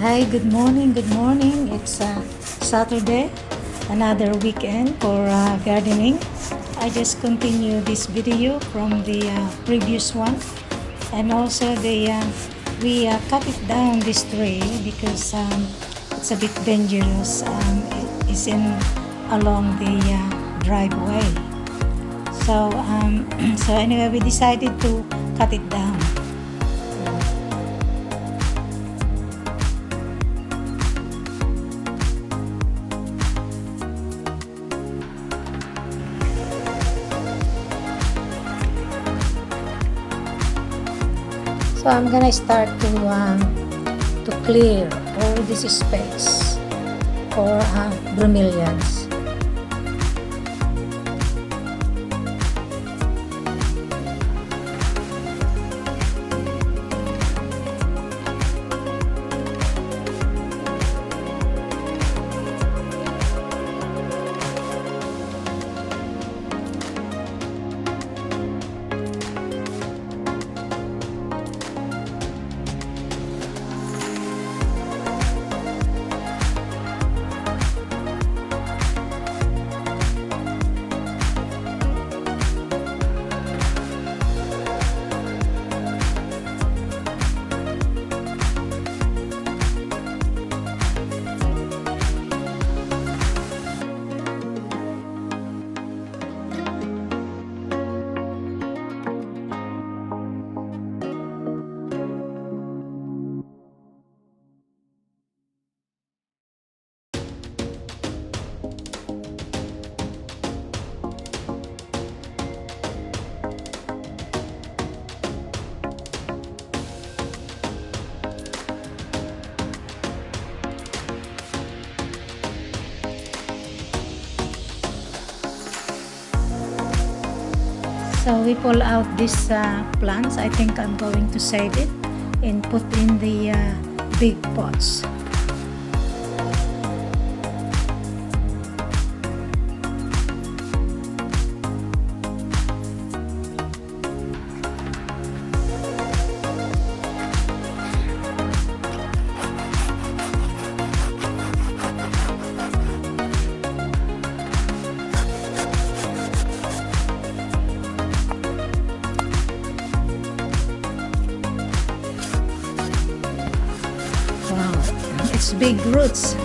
Hi, good morning, good morning. It's Saturday, another weekend for gardening. I just continue this video from the previous one, and also we cut it down this tree because it's a bit dangerous. It's in along the driveway. So so anyway, we decided to cut it down. So I'm gonna start to clear all this space for bromeliads. So we pull out these plants. I think I'm going to save it and put in the big pots. It's big roots.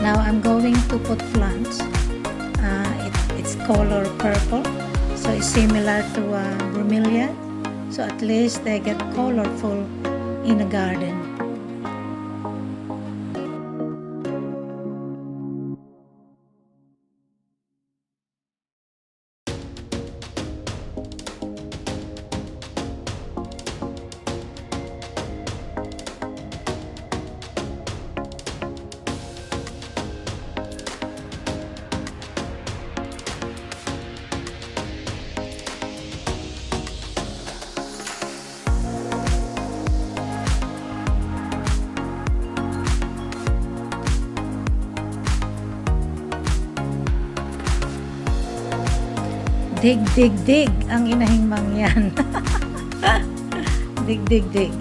Now I'm going to put plants. It's color purple, so it's similar to bromeliad. So at least they get colorful in a garden. Dig, dig, dig ang inahingmang yan. Dig, dig, dig.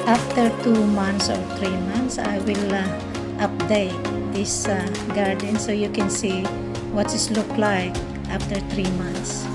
After 2 months or 3 months, I will update this garden so you can see what it look like after 3 months.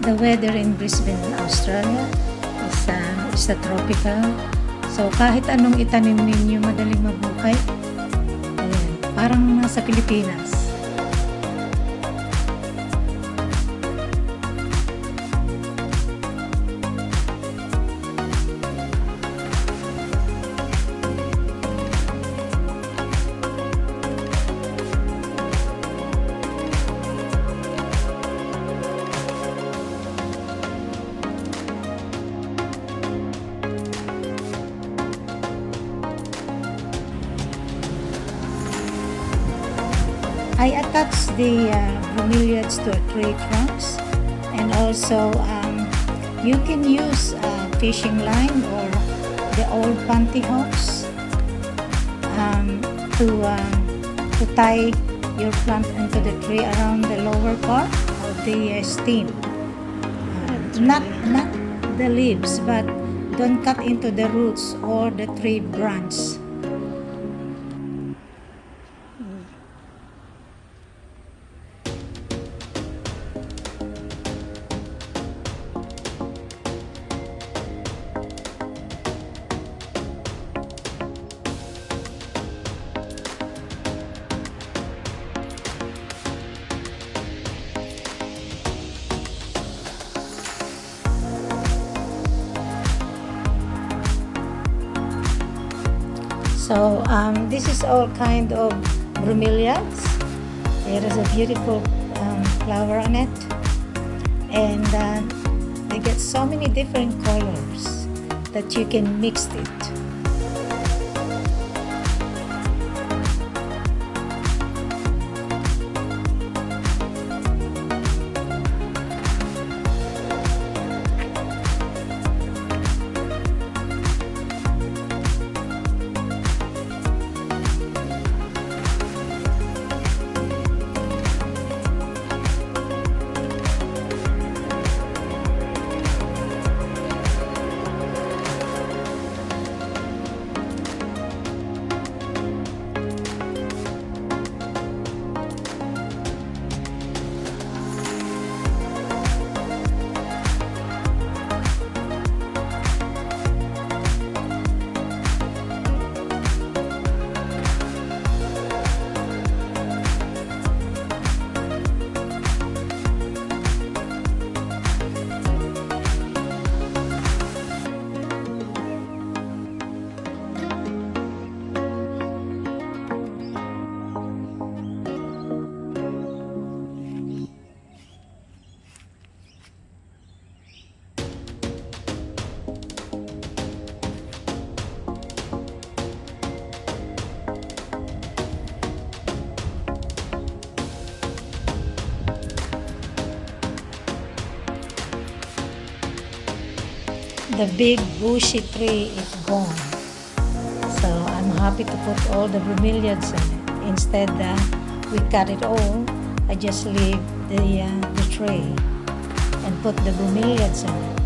the weather in Brisbane, Australia is a tropical. So kahit anong itanim ninyo, madaling mabuhay. Ayan, parang nasa Pilipinas. I attached the bromeliads to a tree trunks, and also you can use a fishing line or the old pantyhose to tie your plant into the tree around the lower part of the stem. Not the leaves, but don't cut into the roots or the tree branch. So this is all kind of bromeliads. There is a beautiful flower on it, and they get so many different colors that you can mix it. The big bushy tree is gone, so I'm happy to put all the bromeliads in it. Instead we cut it all, I just leave the tree and put the bromeliads in it.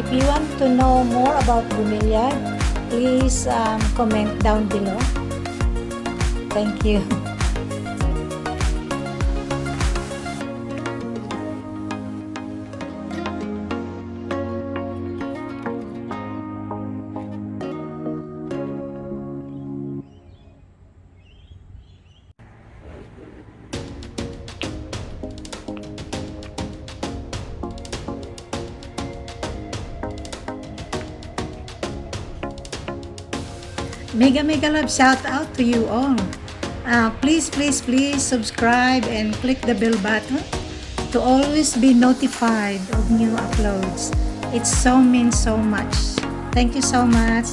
If you want to know more about bromeliad, please comment down below. Thank you. Mega love shout out to you all. Please subscribe and click the bell button to always be notified of new uploads. It so means so much. Thank you so much.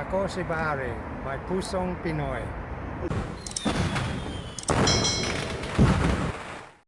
Ako si Barry, may pusong Pinoy.